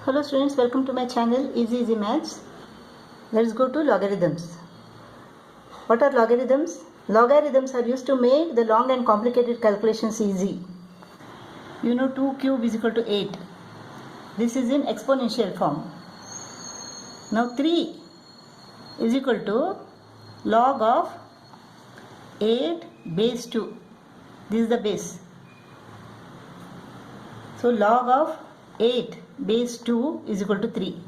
Hello students, welcome to my channel Easy Maths. Let's go to logarithms. What are logarithms? Logarithms are used to make the long and complicated calculations easy. You know 2 cube is equal to 8. This is in exponential form. Now 3 is equal to log of 8 base 2. This is the base. So log of 8 base 2 is equal to 3.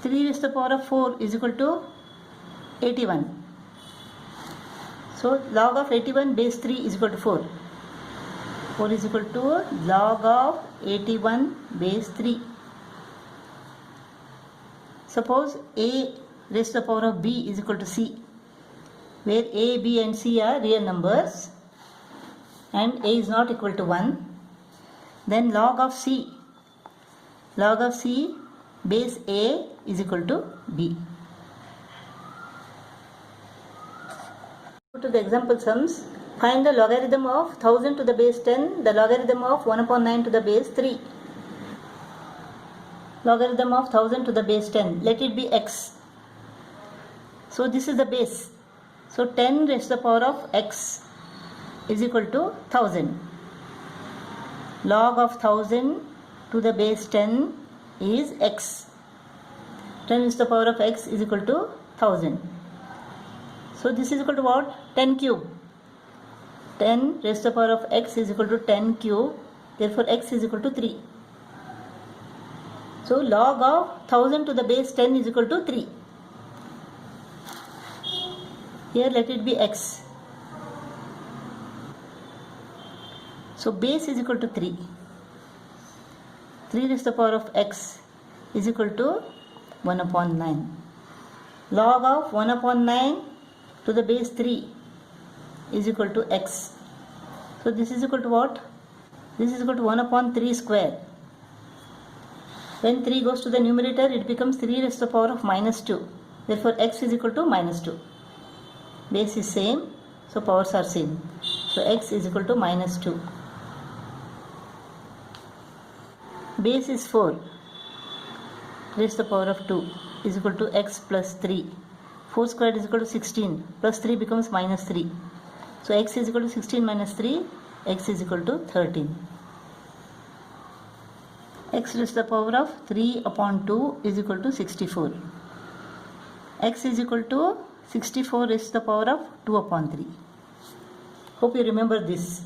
3 raised to the power of 4 is equal to 81. So log of 81 base 3 is equal to 4. 4 is equal to log of 81 base 3. Suppose a raised to the power of b is equal to c, where a, b and c are real numbers and a is not equal to 1. Then log of c base a is equal to b. Go to the example sums. Find the logarithm of 1000 to the base 10, the logarithm of 1 upon 9 to the base 3. Logarithm of 1000 to the base 10, let it be x. So this is the base. So 10 raised to the power of x is equal to 1000. Log of 1000 to the base 10 is x. 10 raised to the power of x is equal to 1000. So this is equal to what? 10 cube. 10 raised to the power of x is equal to 10 cube. Therefore x is equal to 3. So log of 1000 to the base 10 is equal to 3. Here let it be x. So base is equal to 3. 3 raised to the power of x is equal to 1 upon 9. Log of 1 upon 9 to the base 3 is equal to x. So this is equal to what? This is equal to 1 upon 3 square. When 3 goes to the numerator, it becomes 3 raised to the power of minus 2. Therefore x is equal to minus 2. Base is same, so powers are same. So x is equal to minus 2. Base is 4 raised to the power of 2 is equal to x plus 3. 4 squared is equal to 16. Plus 3 becomes minus 3. So x is equal to 16 minus 3. X is equal to 13. X raised to the power of 3 upon 2 is equal to 64. X is equal to 64 raised to the power of 2 upon 3. Hope you remember this.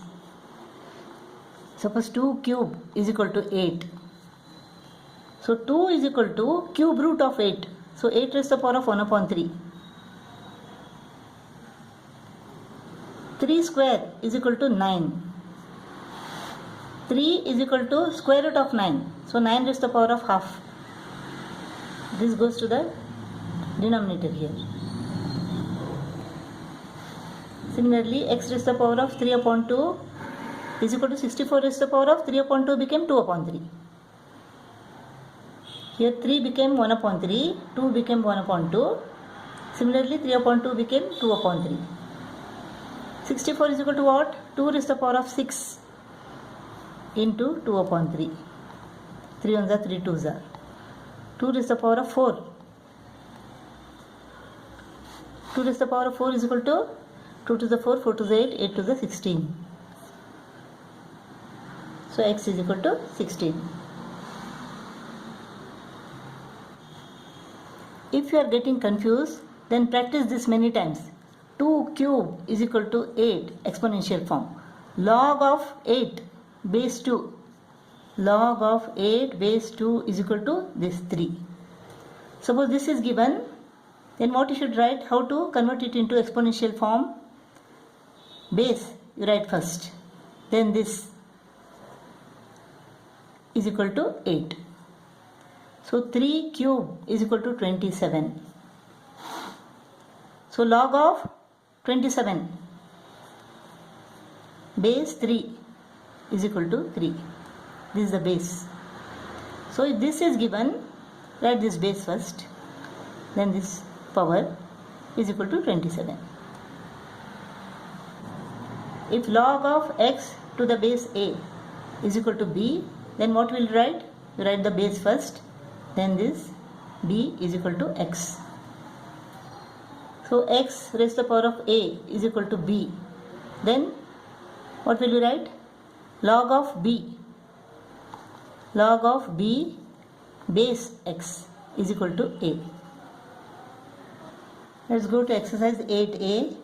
Suppose 2 cube is equal to 8. So 2 is equal to cube root of 8. So 8 raised to the power of 1 upon 3. 3 square is equal to 9. 3 is equal to square root of 9. So 9 raised to the power of half. This goes to the denominator here. Similarly, x raised to the power of 3 upon 2 is equal to 64 raised to the power of 3 upon 2 became 2 upon 3. Here 3 became 1 upon 3, 2 became 1 upon 2. Similarly, 3 upon 2 became 2 upon 3. 64 is equal to what? 2 raised to the power of 6 into 2 upon 3. 3 ones are 3 twos are. 2 raised to the power of 4. 2 raised to the power of 4 is equal to 2 to the 4, 4 to the 8, 8 to the 16. So x is equal to 16. If you are getting confused, then practice this many times. 2 cube is equal to 8 exponential form. Log of 8 base 2. Log of 8 base 2 is equal to this 3. Suppose this is given, then what you should write? How to convert it into exponential form? Base you write first. Then this is equal to 8. So 3 cube is equal to 27. So log of 27 base 3 is equal to 3. This is the base. So if this is given, write this base first. Then this power is equal to 27. If log of x to the base a is equal to b, then what will write? you write the base first, then this b is equal to x. So x raised to the power of a is equal to b. Then what will you write? Log of b. Log of b base x is equal to a. Let's go to exercise 8a.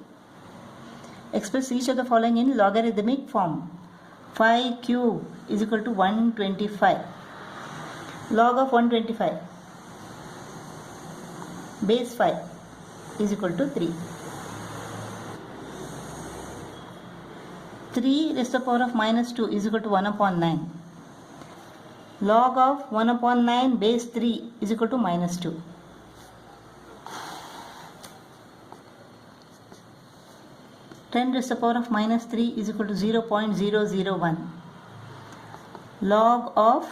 Express each of the following in logarithmic form. 5 cube is equal to 125. Log of 125 base 5 is equal to 3. 3 raised to the power of minus 2 is equal to 1 upon 9. Log of 1 upon 9 base 3 is equal to minus 2. 10 raised to the power of minus 3 is equal to 0.001. Log of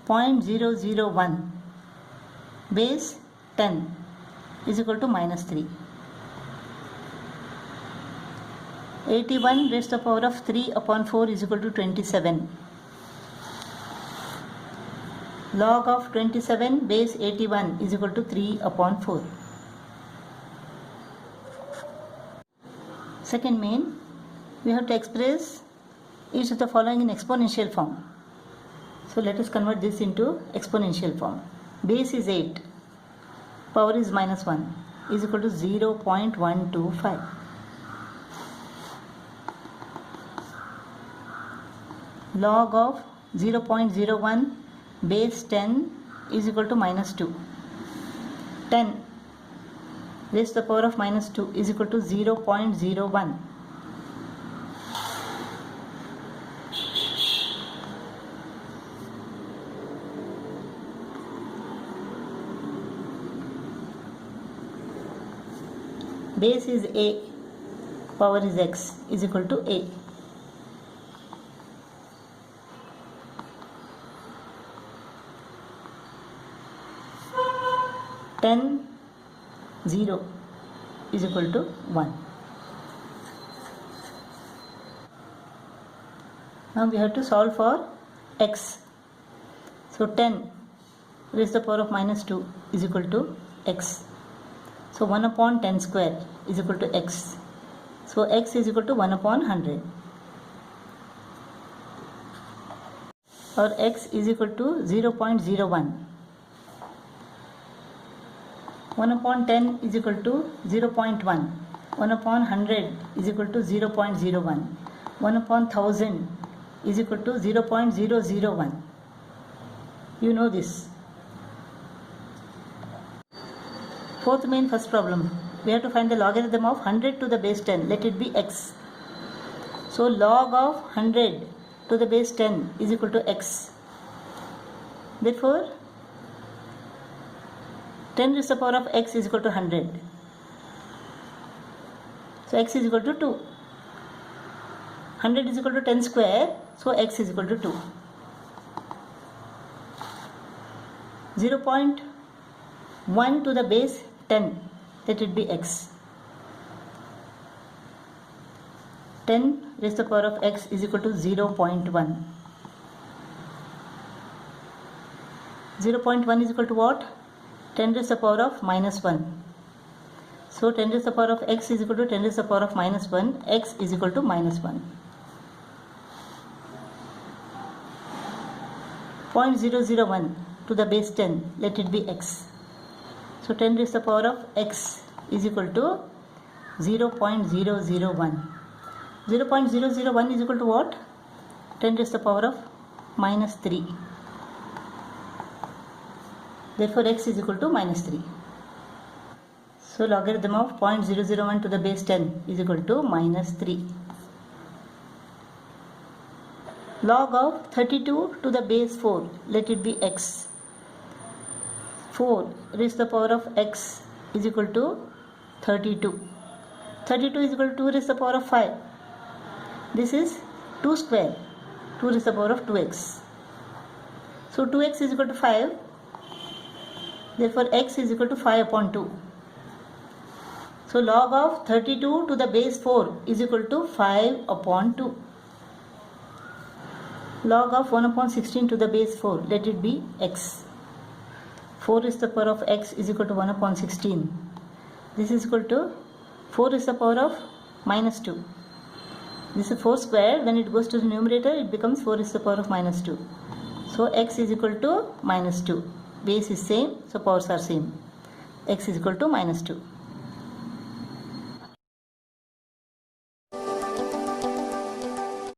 0.001 base 10 is equal to minus 3. 81 raised to the power of 3 upon 4 is equal to 27. Log of 27 base 81 is equal to 3 upon 4. Second main, we have to express each of the following in exponential form. So let us convert this into exponential form. Base is 8, power is minus 1 is equal to 0.125. Log of 0.01 base 10 is equal to minus 2. 10 raised to the power of minus 2 is equal to 0.01. Base is a, power is x is equal to a. Ten 0 is equal to 1. Now we have to solve for x. So 10 raised to the power of minus 2 is equal to x. So 1 upon 10 square is equal to x. So x is equal to 1 upon 100. Or x is equal to 0.01. 1 upon 10 is equal to 0.1. 1 upon 100 is equal to 0.01. 1 upon 1000 is equal to 0.001. You know this. Fourth main first problem. We have to find the logarithm of 100 to the base 10. Let it be x. So log of 100 to the base 10 is equal to x. Therefore 10 raised to the power of x is equal to 100. So x is equal to 2. 100 is equal to 10 square. So x is equal to 2. 0.1 to the base 10. Let it be x. 10 raised to the power of x is equal to 0.1. 0.1 is equal to what? 10 raised to the power of minus 1. So 10 raised to the power of x is equal to 10 raised to the power of minus 1. X is equal to minus 1. 0.001 to the base 10. Let it be x. So 10 raised to the power of x is equal to 0.001. 0.001 is equal to what? 10 raised to the power of minus 3. Therefore x is equal to minus 3. So logarithm of 0.001 to the base 10 is equal to minus 3. Log of 32 to the base 4. Let it be x. 4 raised to the power of x is equal to 32. 32 is equal to 2 raised to the power of 5. This is 2 square. 2 raised to the power of 2x. So 2x is equal to 5. Therefore x is equal to 5 upon 2. So log of 32 to the base 4 is equal to 5 upon 2. Log of 1 upon 16 to the base 4, let it be x. 4 is the power of x is equal to 1 upon 16. This is equal to 4 is the power of minus 2. This is 4 square. When it goes to the numerator, it becomes 4 is the power of minus 2. So x is equal to minus 2. Base is same, so powers are same. X is equal to minus 2.